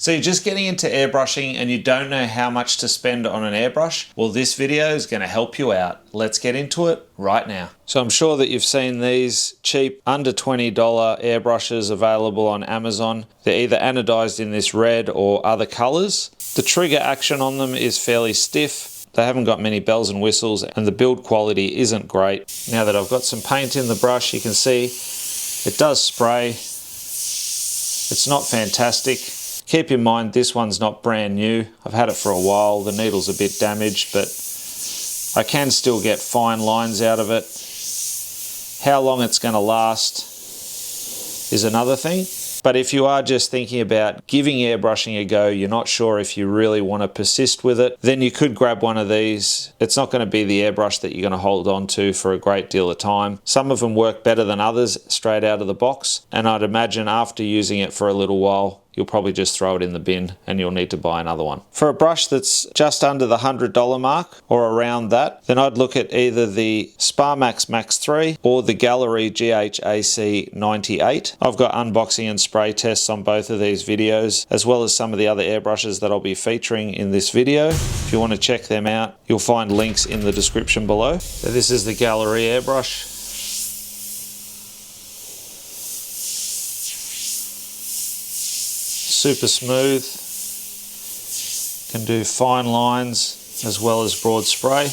So you're just getting into airbrushing and you don't know how much to spend on an airbrush? Well, this video is going to help you out. Let's get into it right now. So I'm sure that you've seen these cheap under $20 airbrushes available on Amazon. They're either anodized in this red or other colors. The trigger action on them is fairly stiff. They haven't got many bells and whistles and the build quality isn't great. Now that I've got some paint in the brush, you can see it does spray. It's not fantastic. Keep in mind this one's not brand new. I've had it for a while. The needle's a bit damaged, but I can still get fine lines out of it. How long it's going to last is another thing. But if you are just thinking about giving airbrushing a go, you're not sure if you really want to persist with it, then you could grab one of these. It's not going to be the airbrush that you're going to hold on to for a great deal of time. Some of them work better than others straight out of the box, and I'd imagine after using it for a little while, you'll probably just throw it in the bin and you'll need to buy another one. For a brush that's just under the $100 mark or around that, then I'd look at either the Sparmax Max 3 or the Gallery GHAC 98. I've got unboxing and spray tests on both of these videos, as well as some of the other airbrushes that I'll be featuring in this video. If you want to check them out, you'll find links in the description below. So this is the Gallery airbrush. Super smooth, can do fine lines as well as broad spray.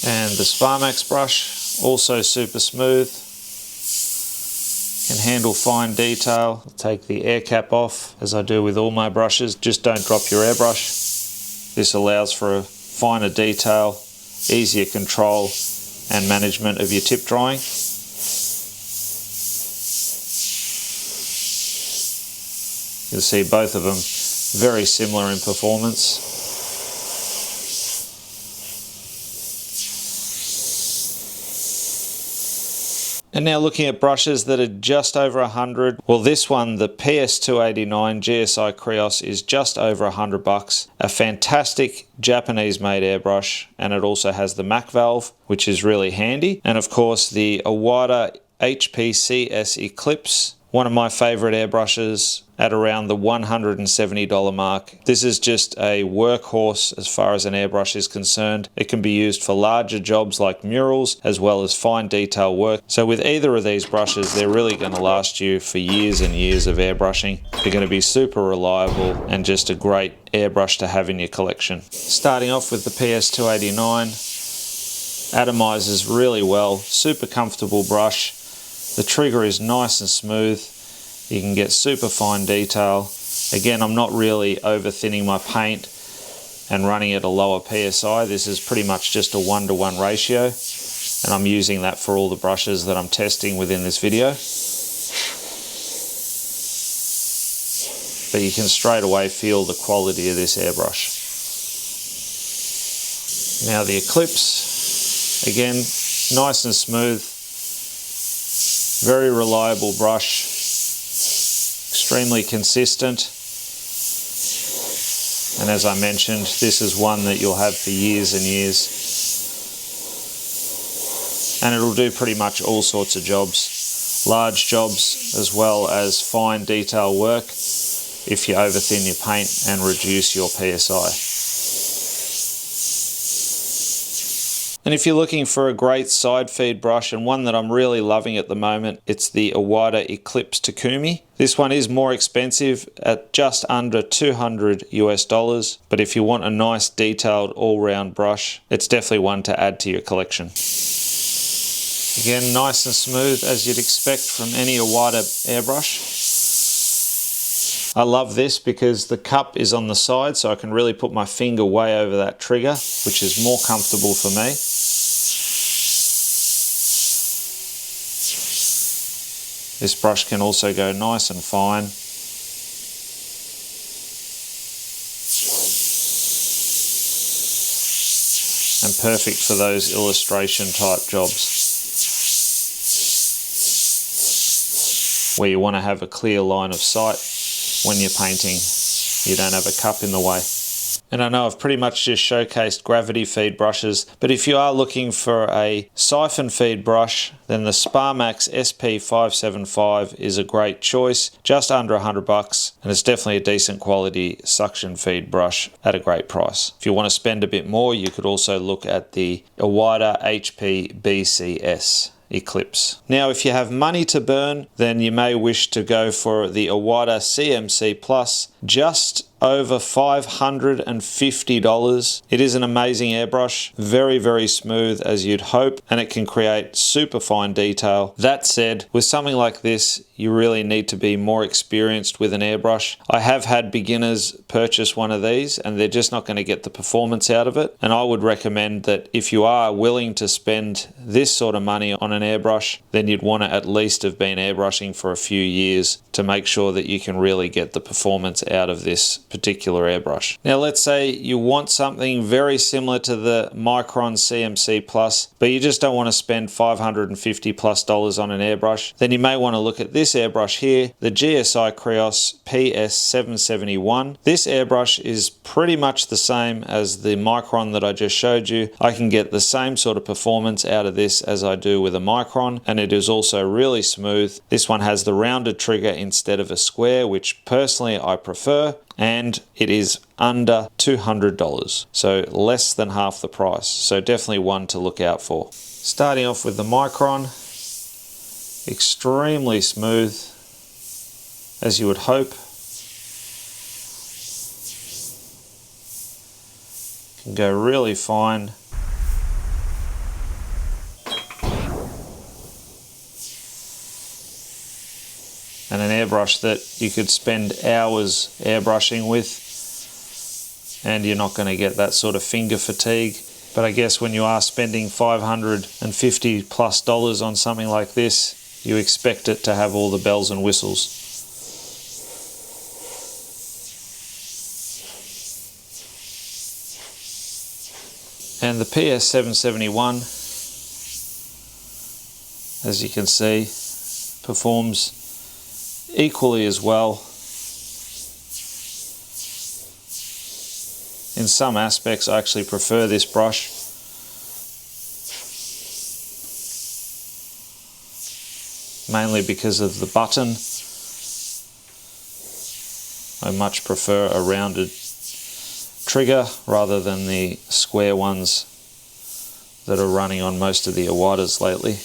And the Sparmax brush, also super smooth, can handle fine detail. I'll take the air cap off as I do with all my brushes. Just don't drop your airbrush. This allows for a finer detail, easier control and management of your tip drying. You'll see both of them very similar in performance. And now looking at brushes that are just over 100. Well, this one, the PS289 GSI Krios, is just over $100. A fantastic Japanese made airbrush, and it also has the MAC valve, which is really handy. And of course the Iwata HPCS Eclipse, one of my favorite airbrushes, at around the $170 mark. This is just a workhorse as far as an airbrush is concerned. It can be used for larger jobs like murals as well as fine detail work. So with either of these brushes, they're really going to last you for years and years of airbrushing. They're going to be super reliable and just a great airbrush to have in your collection. Starting off with the PS289, atomizes really well, super comfortable brush. The trigger is nice and smooth. You can get super fine detail. Again, I'm not really over thinning my paint and running at a lower PSI. This is pretty much just a 1-to-1 ratio, and I'm using that for all the brushes that I'm testing within this video. But you can straight away feel the quality of this airbrush. Now the Eclipse, again, nice and smooth, very reliable brush. Extremely consistent, and as I mentioned, this is one that you'll have for years and years, and it'll do pretty much all sorts of jobs, large jobs as well as fine detail work if you overthin your paint and reduce your PSI. And if you're looking for a great side feed brush, and one that I'm really loving at the moment, it's the Iwata Eclipse Takumi. This one is more expensive at just under $200 US, but if you want a nice detailed all-round brush, it's definitely one to add to your collection. Again, nice and smooth as you'd expect from any Iwata airbrush. I love this because the cup is on the side, so I can really put my finger way over that trigger, which is more comfortable for me. This brush can also go nice and fine. And perfect for those illustration type jobs, where you want to have a clear line of sight when you're painting. You don't have a cup in the way. And I know I've pretty much just showcased gravity feed brushes, but if you are looking for a siphon feed brush, then the Sparmax SP575 is a great choice, just under $100, and it's definitely a decent quality suction feed brush at a great price. If you want to spend a bit more, you could also look at the Iwata HP BCS Eclipse. Now, if you have money to burn, then you may wish to go for the Iwata CMC Plus, just over $550. It is an amazing airbrush, very, very smooth as you'd hope, and it can create super fine detail. That said, with something like this, you really need to be more experienced with an airbrush. I have had beginners purchase one of these and they're just not going to get the performance out of it. And I would recommend that if you are willing to spend this sort of money on an airbrush, then you'd want to at least have been airbrushing for a few years to make sure that you can really get the performance out of this particular airbrush. Now, let's say you want something very similar to the Micron CMC Plus, but you just don't want to spend $550+ on an airbrush. Then you may want to look at this airbrush here, the GSI Krios PS771. This airbrush is pretty much the same as the Micron that I just showed you. I can get the same sort of performance out of this as I do with a Micron, and it is also really smooth. This one has the rounded trigger instead of a square, which personally I prefer, and it is under $200, so less than half the price. So definitely one to look out for. Starting off with the Micron, extremely smooth, as you would hope. Can go really fine. And an airbrush that you could spend hours airbrushing with, and you're not going to get that sort of finger fatigue. But I guess when you are spending $550+ on something like this, you expect it to have all the bells and whistles. And the PS771, as you can see, performs equally as well. In some aspects, I actually prefer this brush. Mainly because of the button. I much prefer a rounded trigger rather than the square ones that are running on most of the Iwatas lately.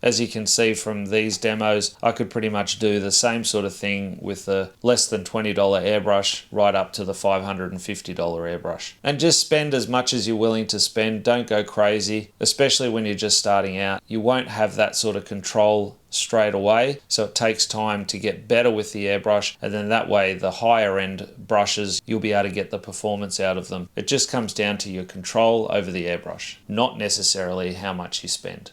As you can see from these demos, I could pretty much do the same sort of thing with a less than $20 airbrush right up to the $550 airbrush. And just spend as much as you're willing to spend. Don't go crazy, especially when you're just starting out. You won't have that sort of control straight away, so it takes time to get better with the airbrush, and then that way the higher end brushes, you'll be able to get the performance out of them. It just comes down to your control over the airbrush, not necessarily how much you spend.